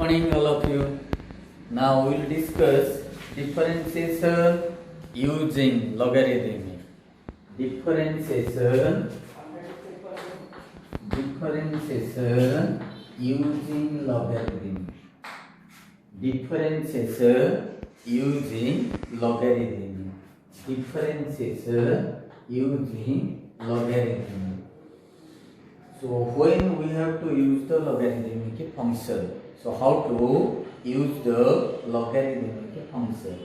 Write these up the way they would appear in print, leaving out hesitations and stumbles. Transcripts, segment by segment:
Morning all of you. Now we will discuss differentiation using logarithm. Differentiation using logarithm. Differentiation using logarithm. Differentiation using logarithm. So when we have to use the logarithmic function. So how to use the logarithmic function?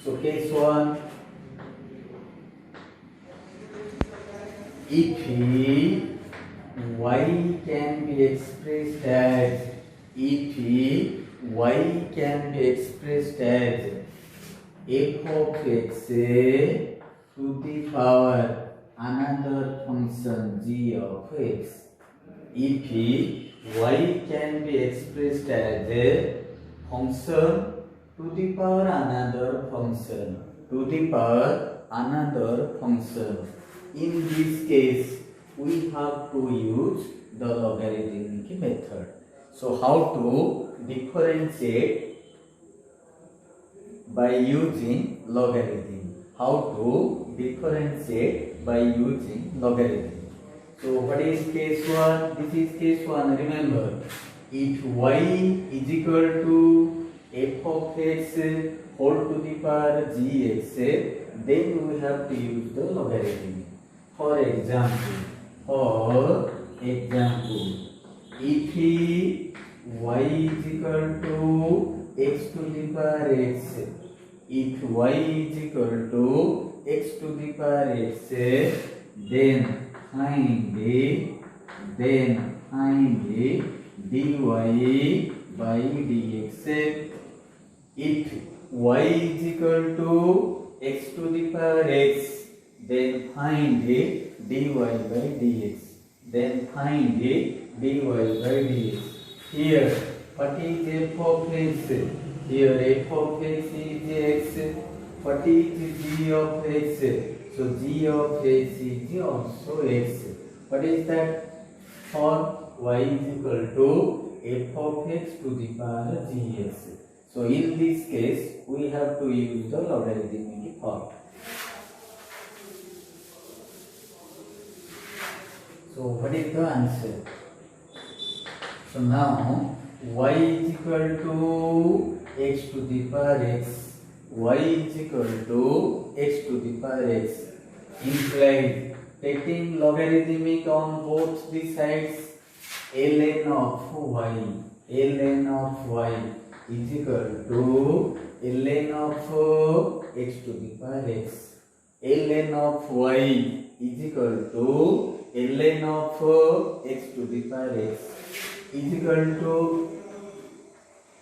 So case 1, if y can be expressed as f of x to the power another function g of x. If y can be expressed as a function to the power another function, in this case we have to use the logarithmic method. So how to differentiate by using logarithm? So what is case 1? This is case 1. Remember, if y is equal to f of x whole to the power gx, then we have to use the logarithm. For example, if y is equal to x to the power x, then find dy by dx. If y is equal to x to the power x, then find dy by dx. Here, what is f of x? Here f of x is x. What is g of x? So g of x is also x. What is that? For y is equal to f of x to the power gx. So in this case, we have to use the logarithmic form. So what is the answer? So now y is equal to x to the power x. Implied taking logarithmic on both the sides, ln of y is equal to ln of x to the power x. Ln of y is equal to ln of x to the power x is equal to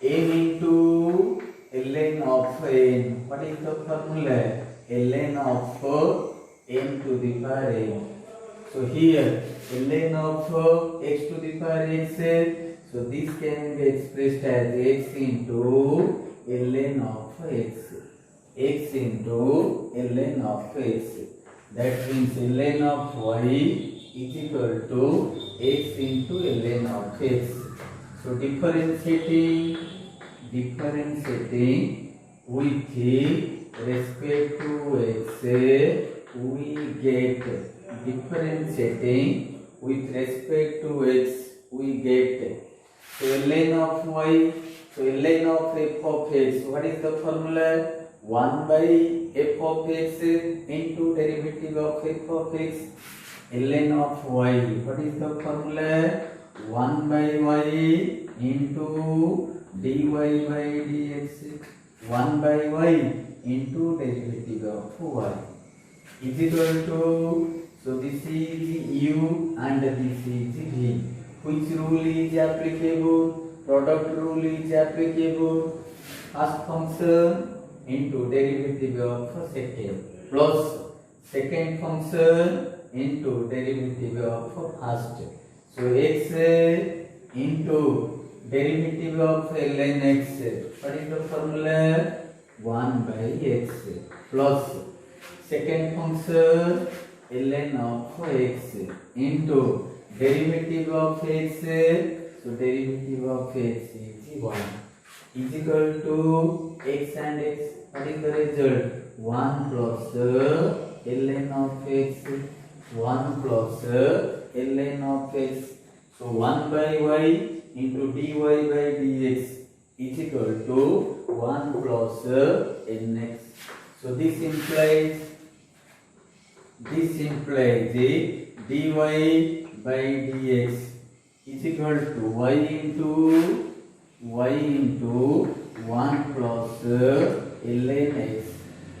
m into ln of n. What is the formula? Ln of m to the power n. So here ln of x to the power x, so this can be expressed as x into ln of x. That means ln of y is equal to x into ln of x. So differentiating with respect to x, we get so ln of y, so ln of f of x. What is the formula? 1 by f of x into derivative of f of x. Ln of y, what is the formula? 1 by y into dy by dx. 1 by y into derivative of y is equal to, so this is u and this is v. Which rule is applicable? Product rule is applicable. First function into derivative of second plus second function into derivative of first. So x into derivative of ln x. What is the formula? 1 by x plus second function ln of x into derivative of x. So derivative of x is 1 is equal to x and x. What is the result? 1 plus ln of x, 1 plus ln of x. So 1 by y into dy by dx is equal to 1 plus nx. So this implies dy by dx is equal to y into 1 plus ln x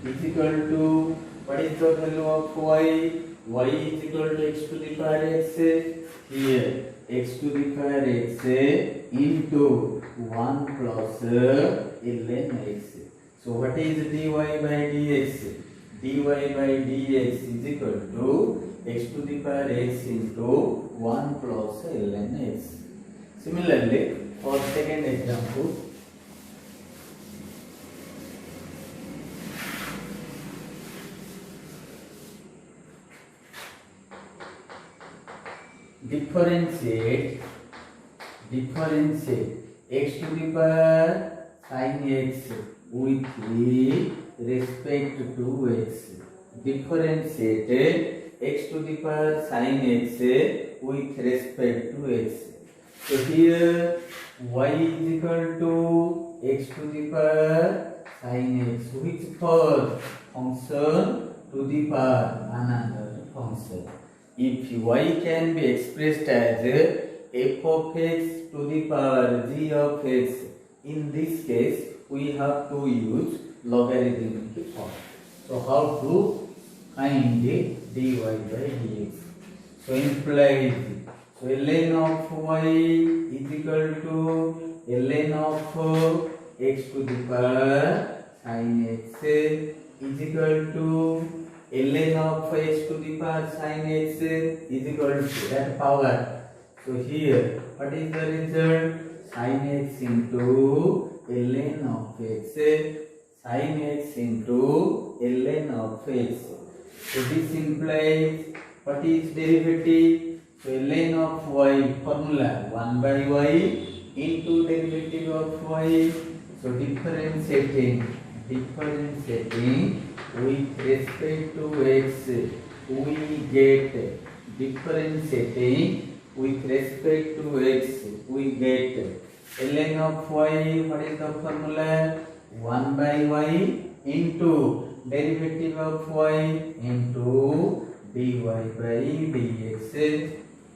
is equal to, what is the value of y? Y is equal to x to the power x. Here x to the power x into 1 plus ln x. So what is dy by dx? Dy by dx is equal to x to the power x into 1 plus ln x. Similarly, for second example, differentiate x to the power sin x with respect to x. Differentiate x to the power sin x with respect to x. So here y is equal to x to the power sin x, which first function to the power another function. If y can be expressed as f of x to the power g of x, in this case we have to use logarithmic form. So how to find dy by dx? So implies, so ln of y is equal to ln of x to the power sin x is equal to ln of x to the power sin x is equal to that power. So here what is the result? Sin x into ln of x, sin x into ln of x. So this implies, what is derivative? So ln of y formula 1 by y into derivative of y. So differentiating with respect to x, we get differentiating with respect to x, we get ln of y. What is the formula? 1 by y into derivative of y into dy by dx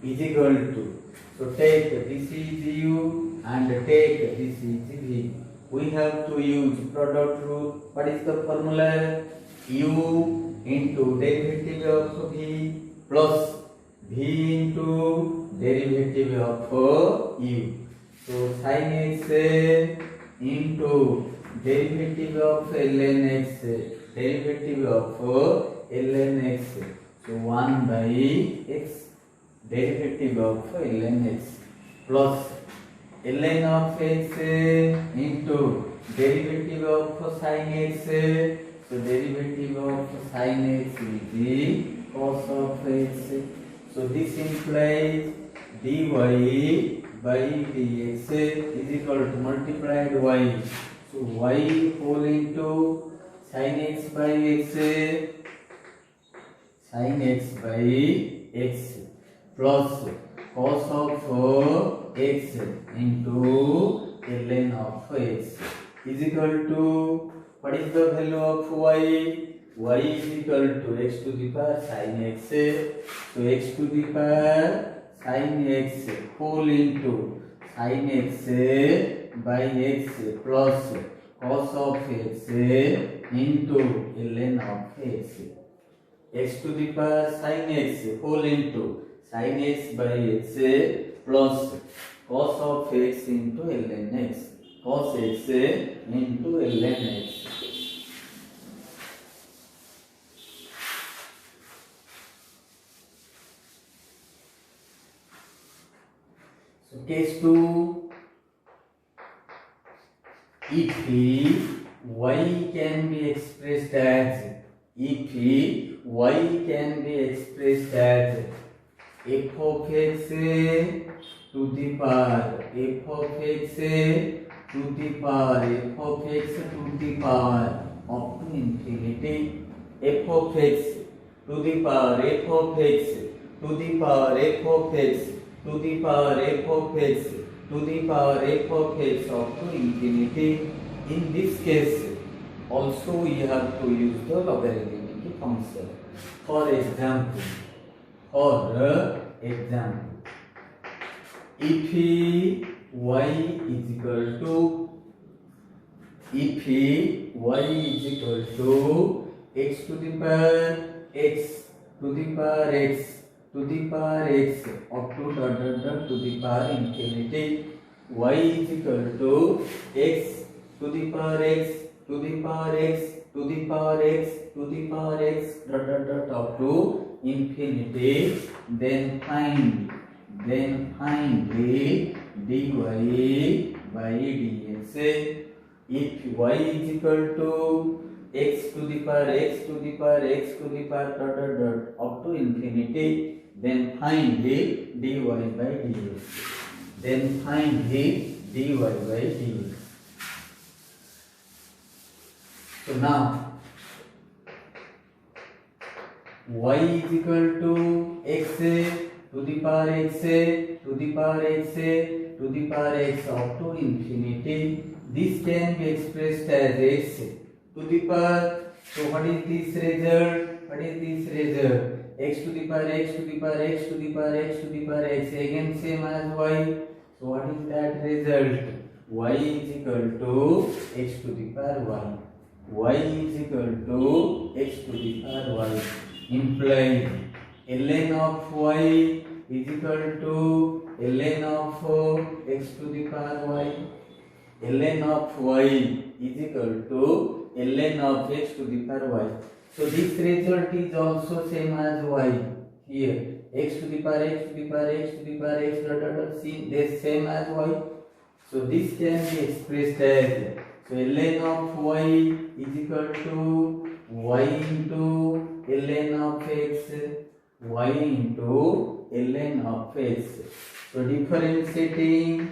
is equal to, so take this is u and take this is v. We have to use product rule. What is the formula? U into derivative of v plus v into derivative of u. So sin x into derivative of ln x, derivative of ln x. So 1 by x derivative of ln x plus ln of x into derivative of sin x. So derivative of sin x is cos of x. So this implies dy by dx is equal to multiplied y. So y whole into sin x by x, sin x by x plus cos of x into ln of x is equal to, what is the value of y? Y is equal to x to the power sin x. So x to the power sin x whole into sin x by x plus cos of x into ln of x. X to the power sin x whole into sin x by x plus cos of x into ln x, cos x into ln x. So case 2, if y can be expressed as f of x to the power f of x to the power f of x to the power up to infinity f of x to the power f of x to the power f of x to the power f of x to the power f of x up to infinity. In this case also we have to use the logarithmic function. For example, if y is equal to x to the power x to the power x to the power x up to to the power infinity, y is equal to x to the power x to the power x to the power x to the power x up to infinity, then find the dy by dx. If y is equal to x to the power x to the power x to the power up to infinity, then find the dy by dx. Then find the dy by dx. So now y is equal to x to the power x to the power x to the power x up to infinity. This can be expressed as x to the power. So what is this result? X to the power x to the power x to the power x to the power x, again same as y. So what is that result? Y is equal to x to the power y. Y is equal to x to the power y, implies ln of y is equal to ln of x to the power y. Ln of y is equal to ln of x to the power y. So this result is also same as y. Here x to the power x to the power x to the power x this same as y. So this can be expressed as, so ln of y is equal to y into ln of x, y into ln of x. So differentiating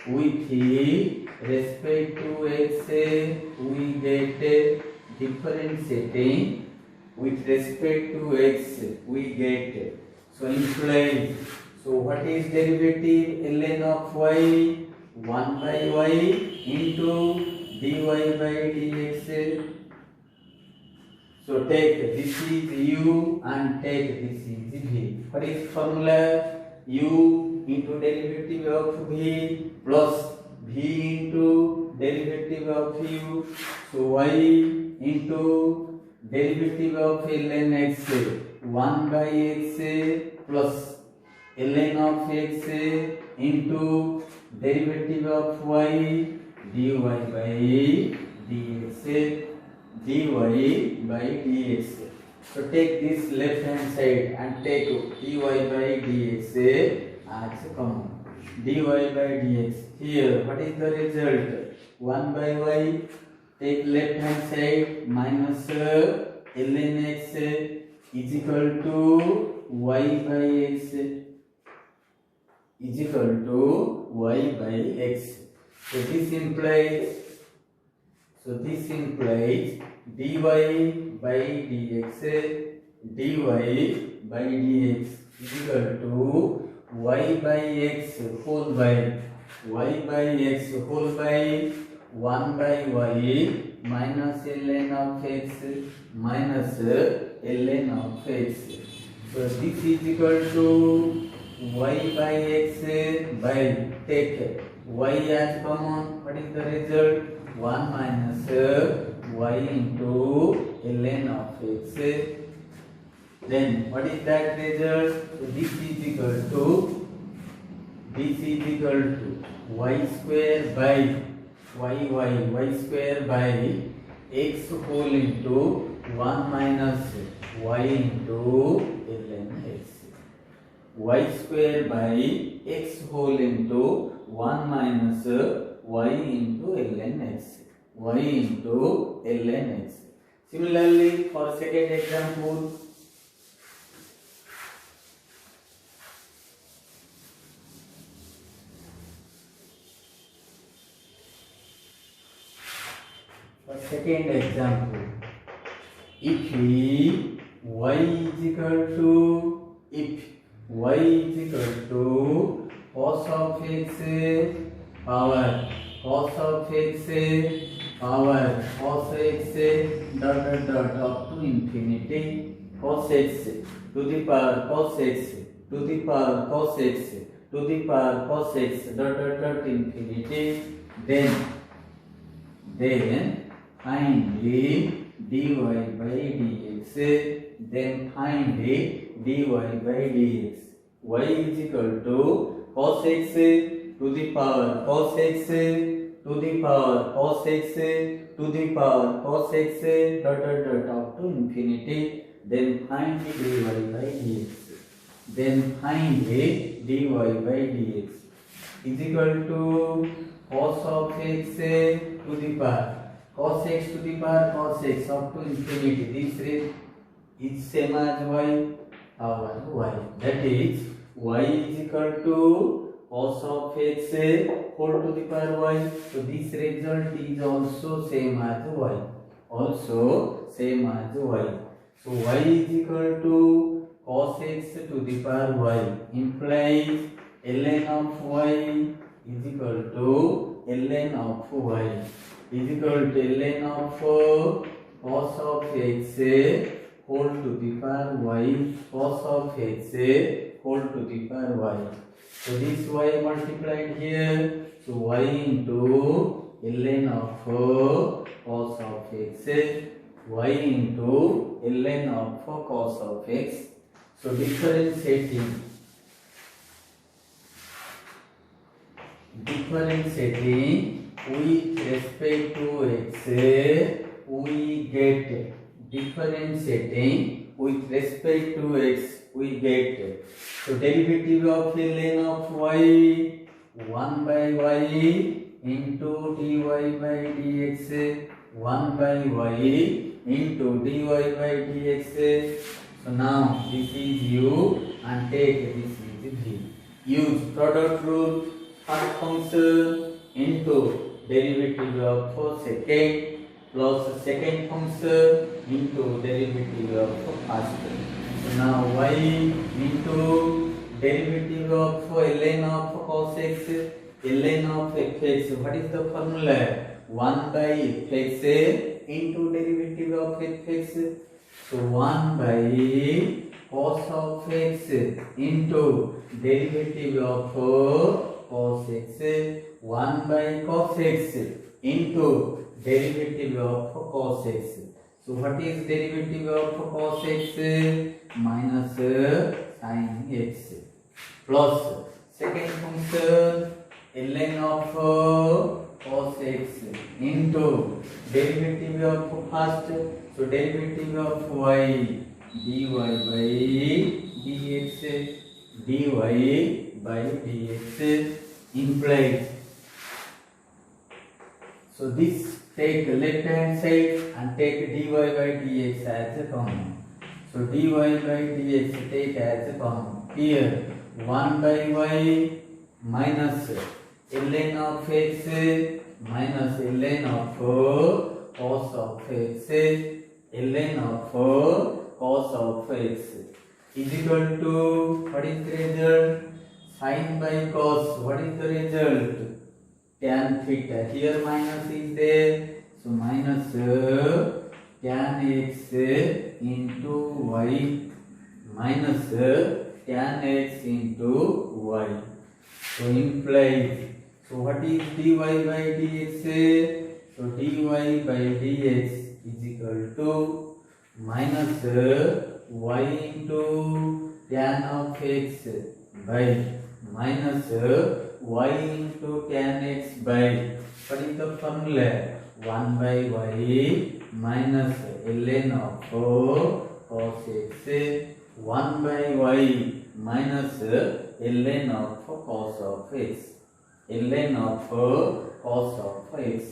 with respect to x, we get differentiating with respect to x, we get, so implies, so what is derivative ln of y? 1 by y into dy by dx. So take this is u and take this is v. What is formula? U into derivative of v plus v into derivative of u. So y into derivative of ln x, 1 by x plus ln of x into derivative of y dy by dx, dy by dx. So take this left hand side and take dy by dx as common. Dy by dx. Here what is the result? 1 by y. Take left hand side minus ln x is equal to y by x is equal to y by x. So this implies dy by dx is equal to y by x whole by 1 by y minus ln of x minus ln of x. So this is equal to y by x by, take y as common, what is the result? 1 minus y into ln of x. Then what is that result? So this is equal to y square by y square by x whole into 1 minus y into ln x. Y square by x whole into 1 minus y into ln x. Y into ln x. Similarly, for second example, second example. If y is equal to cos of x power cos x up to infinity cos x to the power cos x to the power cos x to the power cos x infinity, then find dy by dx, y is equal to cos x to the power cos x to the power cos x to the power cos x up to infinity, then find dy by dx. Then find dy by dx is equal to cos of x to the power cos x to the power cos x up to infinity. This is same as y power y. That is y is equal to cos of x whole to the power y. So this result is also same as y. So y is equal to cos x to the power y implies ln of y is equal to ln of y is equal to ln of cos of x whole to the power y cos of x whole to the power y. So this y multiplied here, so y into ln of cos of x, y into ln of cos of x. So differentiating with respect to x, we get differentiating with respect to x, we get so derivative of ln of y 1 by y into dy by dx, 1 by y into dy by dx. So now this is u and take this is v. Use product rule, first function into derivative of second plus second function into derivative of first. So now y into derivative of ln of cos x, ln of fx. What is the formula? 1 by fx into derivative of fx. So 1 by cos of x into derivative of cos x, 1 by cos x into derivative of cos x. So what is derivative of cos x? Minus sin x plus second function ln of cos x into derivative of first. So derivative of y dy by dx implies. So this take left hand side and take dy by dx as a common. So dy by dx take as a common. Here 1 by y minus ln of x minus ln of cos of x, ln of cos of x is equal to, what is the result? Sin by cos. What is the result? Tan theta. Here minus is there, so minus tan x into y minus tan x into y. So implies, so what is dy by dx? So dy by dx is equal to minus y into tan of x by minus y into tan x by, what is the formula? 1 by y minus ln of cos x, 1 by y minus ln of cos of x, ln of cos of x.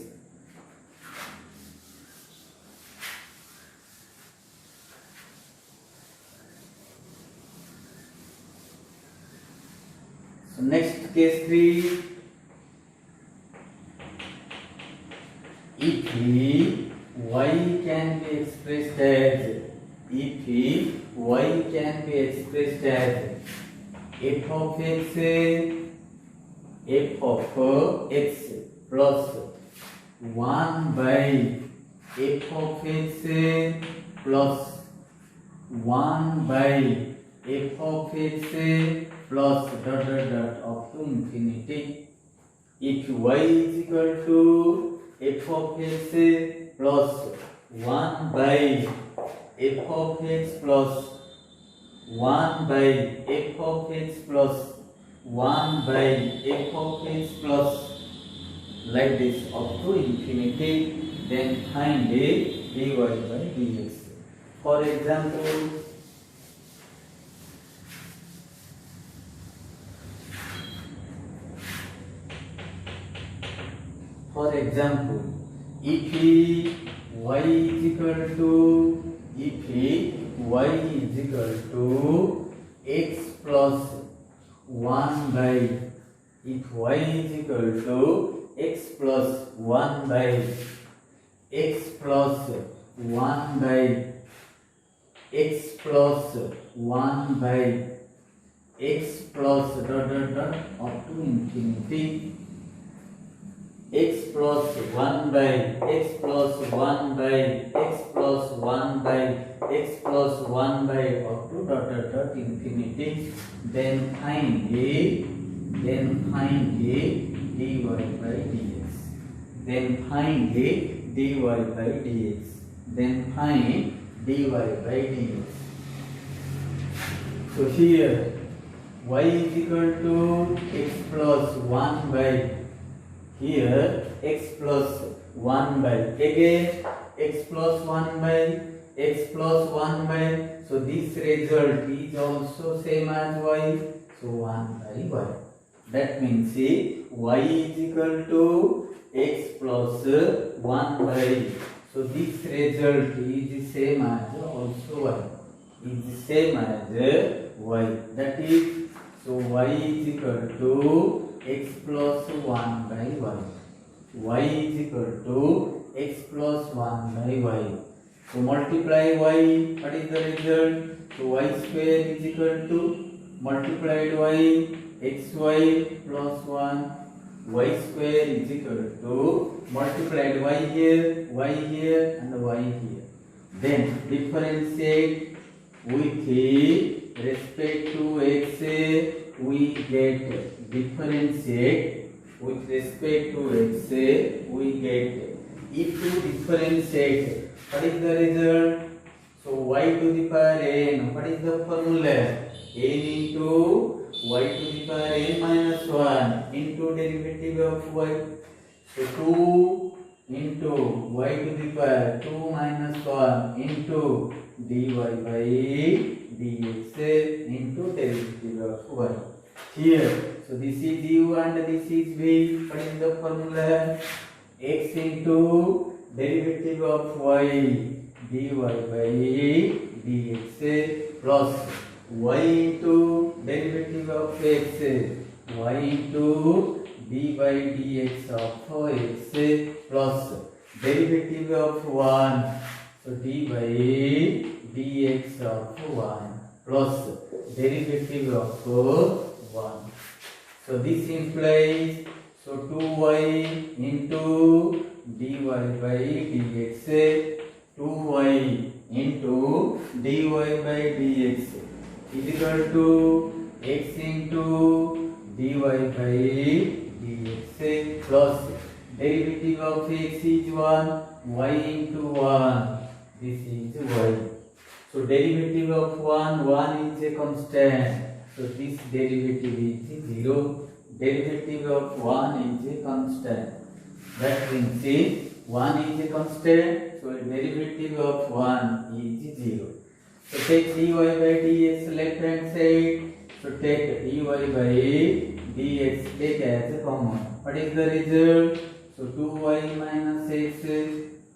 So next case 3, if y can be expressed as, if y can be expressed as f of x plus 1 by f of x plus 1 by f of x plus dot dot dot up to infinity. If y is equal to f of x plus 1 by f of x plus 1 by f of x plus 1 by f of x plus like this up to infinity, then find dy by dx. For example, if y is equal to x plus 1 by, if y is equal to x plus 1 by x plus 1 by x plus 1 by x plus dot dot dot up to infinity, x plus 1 by x plus 1 by x plus 1 by x plus 1 by up to dot dot dot infinity, then find dy by dx. Then find dy by dx. Then find dy by dx. So here y is equal to x plus 1 by, here x plus 1 by, again x plus 1 by x plus 1 by, so this result is also same as y, so 1 by y. That means see, y is equal to x plus 1 by, so this result is the same as also y, is the same as y. That is, so y is equal to x plus 1 by y. Y is equal to x plus 1 by y. So multiply y, what is the result? So y square is equal to multiplied y, xy plus 1, y square is equal to multiplied y here and y here. Then differentiate with respect to x, we get differentiate with respect to x, we get, if you differentiate, what is the result? So y to the power n, what is the formula? n into y to the power n minus 1 into derivative of y. So 2 into y to the power 2 minus 1 into dy by dx into derivative of y. Here, so this is u and this is v. What is the formula? X into derivative of y dy by dx plus y into derivative of x, y into d by dx of x plus derivative of 1, so d by dx of 1 plus derivative of 1. So this implies, so 2y into dy by dx, 2y into dy by dx is equal to x into dy by dx plus derivative of x is 1, y into 1, this is y. So derivative of 1 is a constant, so this derivative is 0. Derivative of 1 is a constant. That means 1 is a constant, so derivative of 1 is 0. So take dy by dx left hand side. So take dy by dx, take as a common. What is the result? So 2y minus x,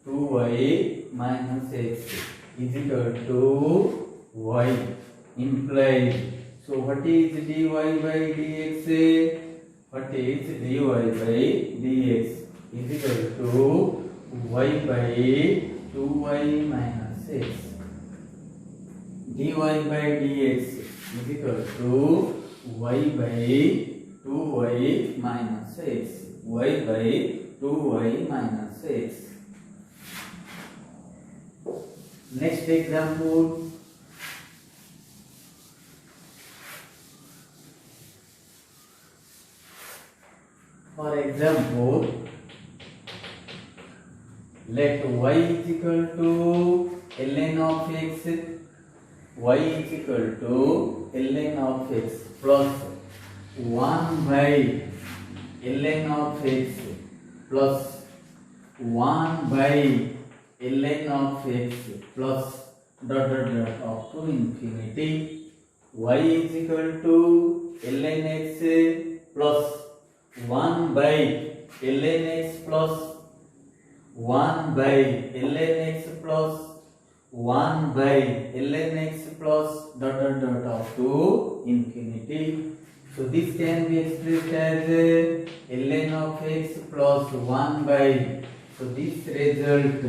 2y minus x is equal to y implied. So what is dy by dx? What is dy by dx is equal to y by 2y minus x. dy by dx is equal to y by 2y minus x. y by 2y minus x. Next example. For example, let y is equal to ln of x, y is equal to ln of x plus 1 by ln of x plus 1 by ln of x plus dot dot dot up to infinity. Y is equal to ln x plus 1 by ln x plus 1 by ln x plus 1 by ln x plus dot dot dot up to infinity. So this can be expressed as ln of x plus 1 by. So this result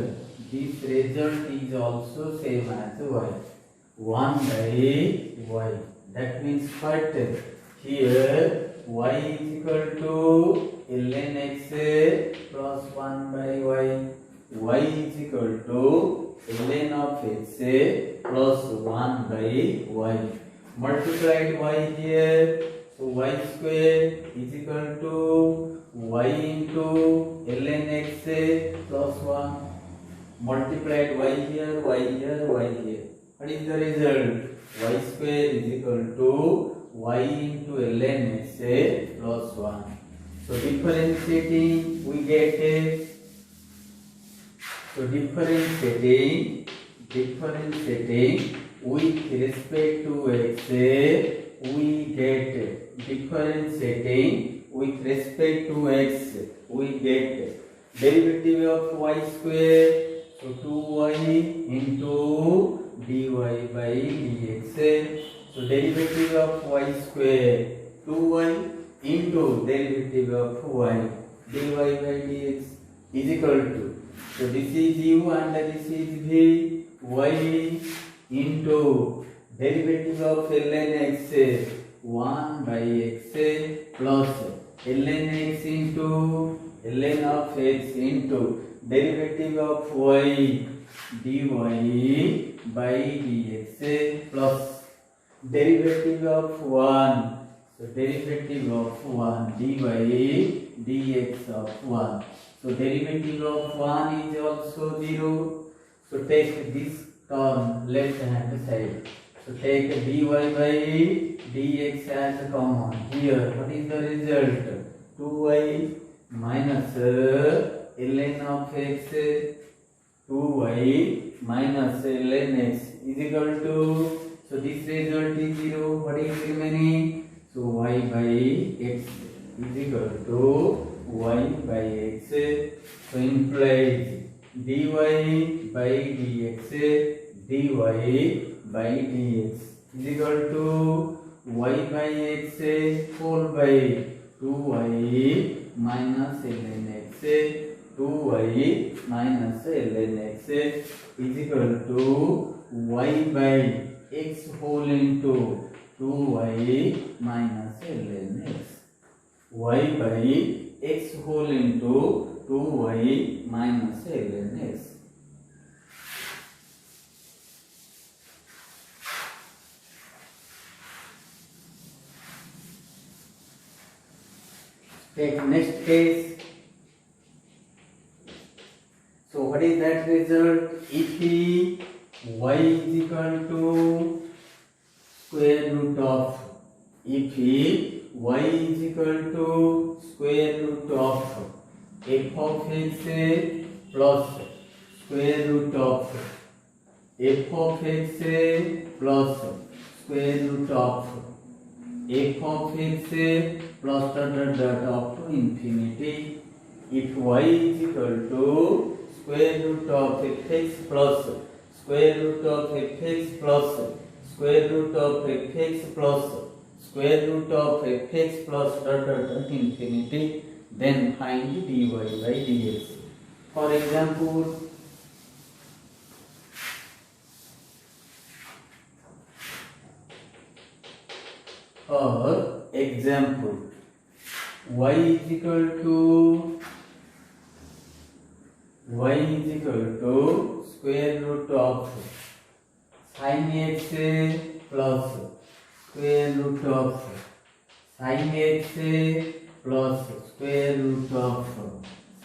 is also same as y. 1 by y. That means what? Here y is equal to ln x plus 1 by y. Y is equal to ln of x plus 1 by y. Multiplied y here. So y square is equal to y into ln x plus 1. Multiplied y here, y here, y here. What is the result? Y square is equal to y into ln x plus 1. So differentiating we get differentiating with respect to x we get differentiating with respect to x we get derivative of y square. So 2y into dy by dx. So derivative of y square 2y into derivative of y dy by dx is equal to. So this is u and this is v. Y into derivative of ln x 1 by x plus ln x into ln of x into derivative of y dy by dx plus derivative of 1. So derivative of 1 dy dx of 1. So derivative of 1 is also 0. So take this term left hand side. So take dy by dx as common. Here what is the result? 2y minus ln of x. 2y minus ln x is equal to. So this result is 0. What is remaining? So y by x is equal to y by x. So implies dy by dx by dx is equal to y by x whole by 2y minus ln x. 2y minus ln x is equal to y by x whole into 2y minus ln x. Y by x whole into 2y minus ln x. Take next case. So what is that result? If y is equal to square root of, if y is equal to square root of f of x plus square root of f of x plus square root of f of x plus dot up to infinity. If y is equal to square root of fx plus square root of fx plus square root of fx plus square root of fx plus dot infinity, then find dy by dx. For example, y is equal to square root of sin x plus square root of sin x plus square root of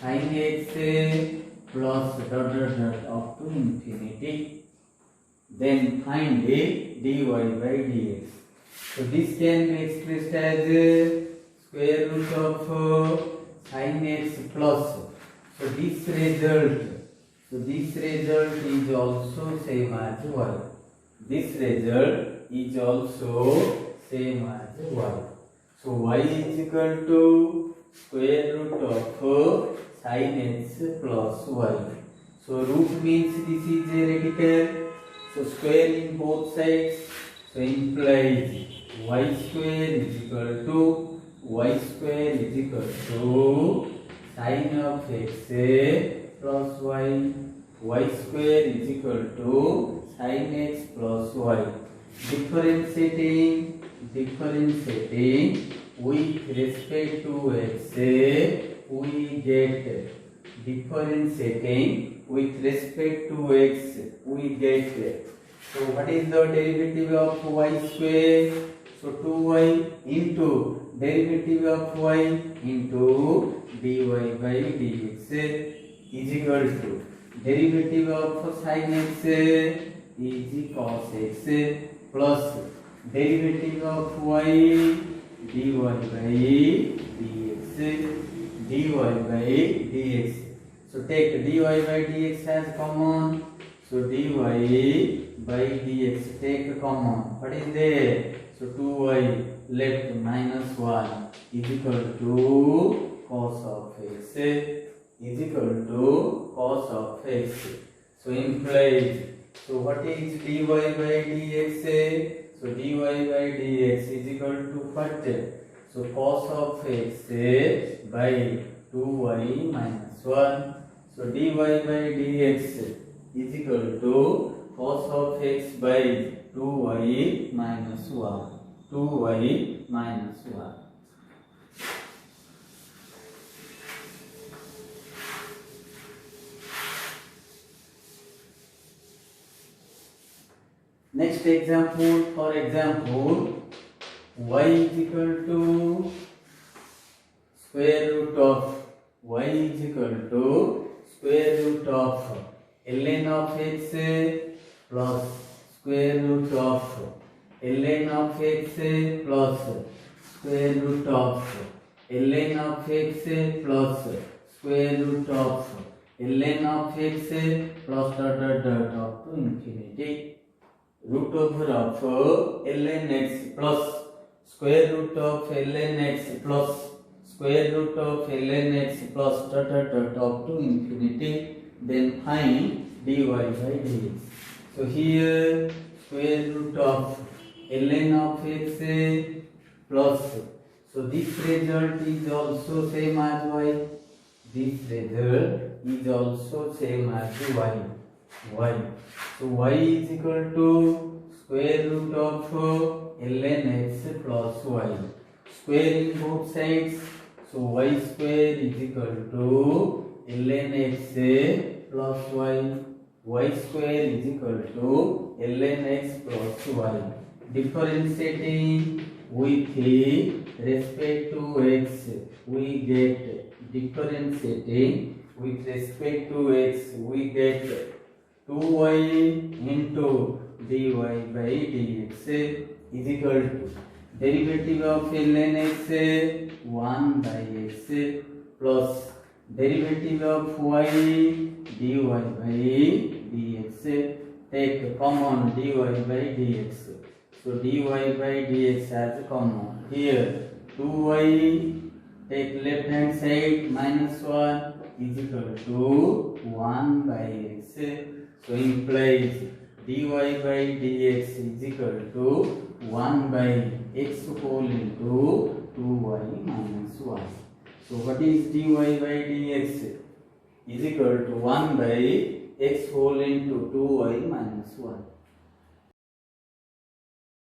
sin x plus up to infinity. Then find dy by dx. So this can be expressed as square root of sin x plus. So this result is also same as y. This result is also same as y. So y is equal to square root of sin x plus y. So root means this is a radical. So square in both sides. So implies y square is equal to sin of x plus y. Y square is equal to sin x plus y. Differentiating with respect to x, we get differentiating with respect to x, we get. So what is the derivative of y square? So 2y into derivative of y into dy by dx is equal to derivative of sin x is cos x plus derivative of y dy by dx. So take dy by dx as common. So dy by dx take common. What is there? So 2y left minus 1 is equal to cos of x is equal to cos of x. So implies. So what is dy by dx? So dy by dx is equal to what? So cos of x by 2y minus 1. So dy by dx is equal to cos of x by 2y minus 1. 2y minus 1. Next example, for example, y is equal to square root of ln of x plus square root of ln of x plus square root of ln of x plus square root of ln of x plus up to infinity. Root over of ln x plus square root of ln x plus square root of ln x plus up to infinity. Then find dy by dx. So here square root of ln of x plus. So this result is also same as y. This result is also same as y. So y is equal to square root of ln x plus y. Square in both sides. So y square is equal to ln x plus y. Y square is equal to ln x plus y. Differentiating with respect to x, we get differentiating with respect to x, we get 2y into dy by dx is equal to derivative of ln x 1 by x plus derivative of y dy by dx. Take common dy by dx. So dy by dx as common. Here 2y take left hand side minus 1 is equal to 1 by x. So implies dy by dx is equal to 1 by x whole into 2y minus 1. So what is dy by dx? is equal to 1 by x whole into 2y minus 1.